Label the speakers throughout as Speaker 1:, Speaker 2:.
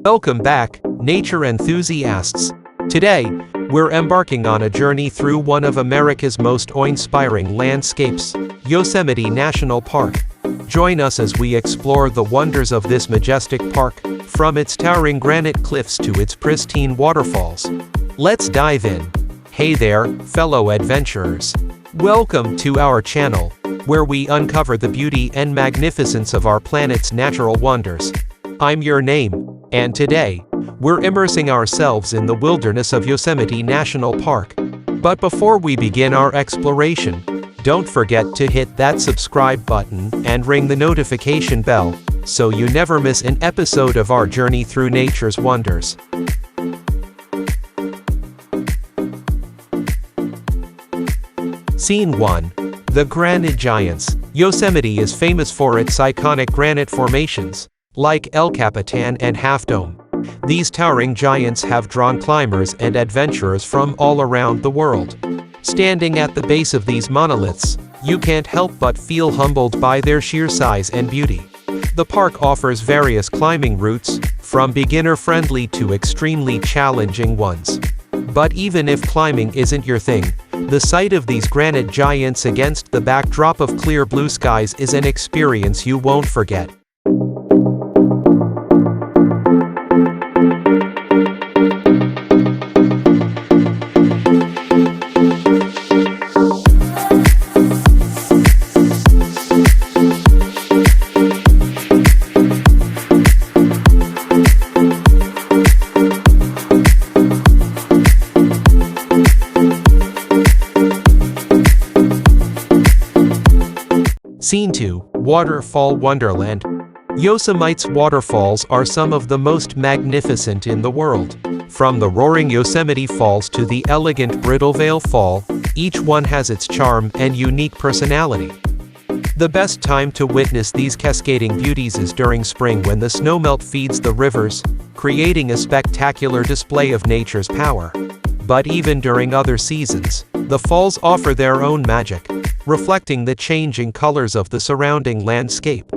Speaker 1: Welcome back, nature enthusiasts. Today, we're embarking on a journey through one of America's most awe-inspiring landscapes, Yosemite National Park. Join us as we explore the wonders of this majestic park, from its towering granite cliffs to its pristine waterfalls. Let's dive in. Hey there, fellow adventurers. Welcome to our channel, where we uncover the beauty and magnificence of our planet's natural wonders. I'm your name, and today, we're immersing ourselves in the wilderness of Yosemite National Park. But before we begin our exploration, don't forget to hit that subscribe button and ring the notification bell, so you never miss an episode of our journey through nature's wonders. Scene 1. The Granite Giants. Yosemite is famous for its iconic granite formations, like El Capitan and Half Dome. These towering giants have drawn climbers and adventurers from all around the world. Standing at the base of these monoliths, you can't help but feel humbled by their sheer size and beauty. The park offers various climbing routes, from beginner-friendly to extremely challenging ones. But even if climbing isn't your thing, the sight of these granite giants against the backdrop of clear blue skies is an experience you won't forget. Scene 2. Waterfall Wonderland. Yosemite's waterfalls are some of the most magnificent in the world. From the roaring Yosemite Falls to the elegant Bridalveil Fall, each one has its charm and unique personality. The best time to witness these cascading beauties is during spring, when the snowmelt feeds the rivers, creating a spectacular display of nature's power. But even during other seasons, the falls offer their own magic, reflecting the changing colors of the surrounding landscape.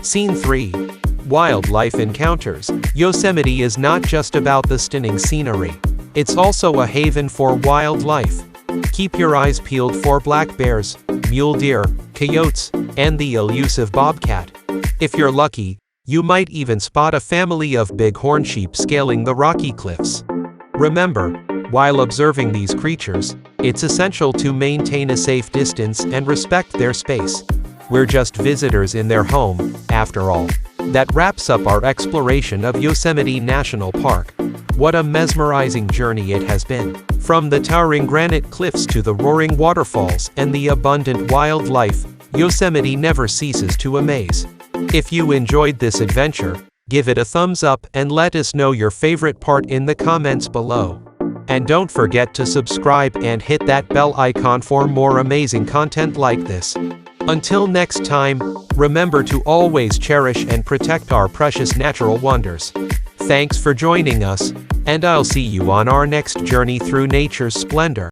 Speaker 1: Scene 3. Wildlife Encounters. Yosemite is not just about the stunning scenery. It's also a haven for wildlife. Keep your eyes peeled for black bears, mule deer, coyotes, and the elusive bobcat. If you're lucky, you might even spot a family of bighorn sheep scaling the rocky cliffs. Remember, while observing these creatures, it's essential to maintain a safe distance and respect their space. We're just visitors in their home, after all. That wraps up our exploration of Yosemite National Park. What a mesmerizing journey it has been. From the towering granite cliffs to the roaring waterfalls and the abundant wildlife, Yosemite never ceases to amaze. If you enjoyed this adventure, give it a thumbs up and let us know your favorite part in the comments below. And don't forget to subscribe and hit that bell icon for more amazing content like this. Until next time, remember to always cherish and protect our precious natural wonders. Thanks for joining us, and I'll see you on our next journey through nature's splendor.